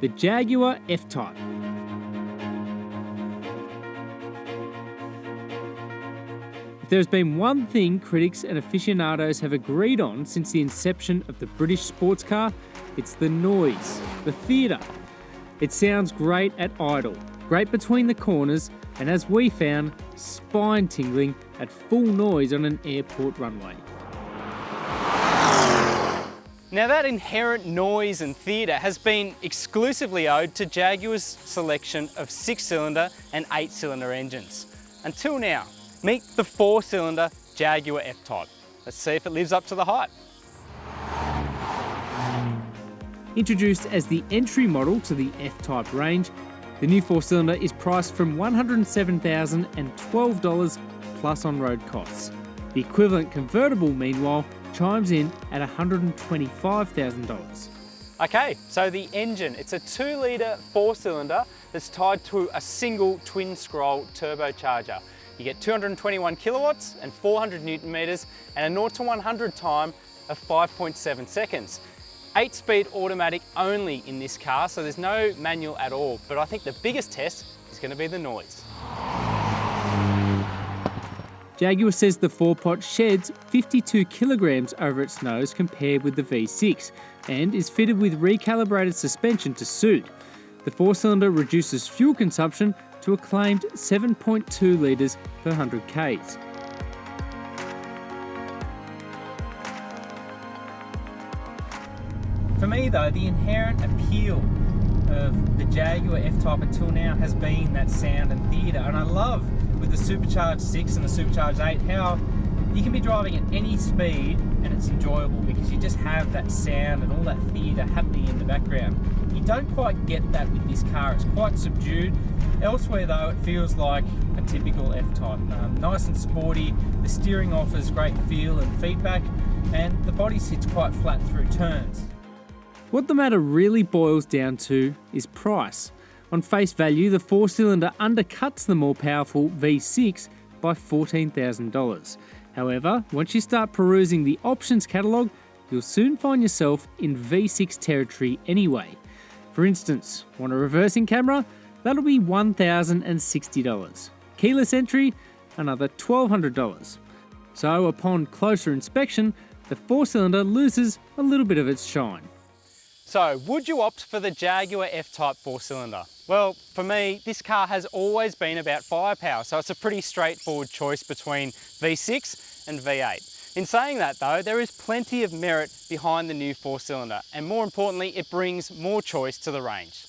the Jaguar F-Type. If there's been one thing critics and aficionados have agreed on since the inception of the British sports car, it's the noise, the theatre. It sounds great at idle, great between the corners, and as we found, spine-tingling at full noise on an airport runway. Now that inherent noise and theatre has been exclusively owed to Jaguar's selection of 6-cylinder and 8-cylinder engines. Until now, meet the 4-cylinder Jaguar F-Type. Let's see if it lives up to the hype. Introduced as the entry model to the F-Type range, the new 4-cylinder is priced from $107,012 plus on-road costs. The equivalent convertible, meanwhile, chimes in at $125,000. Okay, so the engine, it's a 2-litre 4-cylinder that's tied to a single twin-scroll turbocharger. You get 221 kilowatts and 400 newton meters and a 0 to 100 time of 5.7 seconds. 8-speed automatic only in this car, so there's no manual at all. But I think the biggest test is going to be the noise. Jaguar says the 4-pot sheds 52 kilograms over its nose compared with the V6 and is fitted with recalibrated suspension to suit. The 4-cylinder reduces fuel consumption to a claimed 7.2 litres per 100 Ks. For me though, the inherent appeal of the Jaguar F-Type until now has been that sound and theatre, and I love with the supercharged 6 and the supercharged 8 how you can be driving at any speed and it's enjoyable because you just have that sound and all that theatre happening in the background. You don't quite get that with this car, it's quite subdued. Elsewhere though, it feels like a typical F-Type. Nice and sporty, the steering offers great feel and feedback, and the body sits quite flat through turns. What the matter really boils down to is price. On face value, the 4-cylinder undercuts the more powerful V6 by $14,000. However, once you start perusing the options catalogue, you'll soon find yourself in V6 territory anyway. For instance, want a reversing camera? That'll be $1,060. Keyless entry? Another $1,200. So upon closer inspection, the 4-cylinder loses a little bit of its shine. So, would you opt for the Jaguar F-Type 4-cylinder? Well, for me, this car has always been about firepower, so it's a pretty straightforward choice between V6 and V8. In saying that though, there is plenty of merit behind the new 4-cylinder, and more importantly, it brings more choice to the range.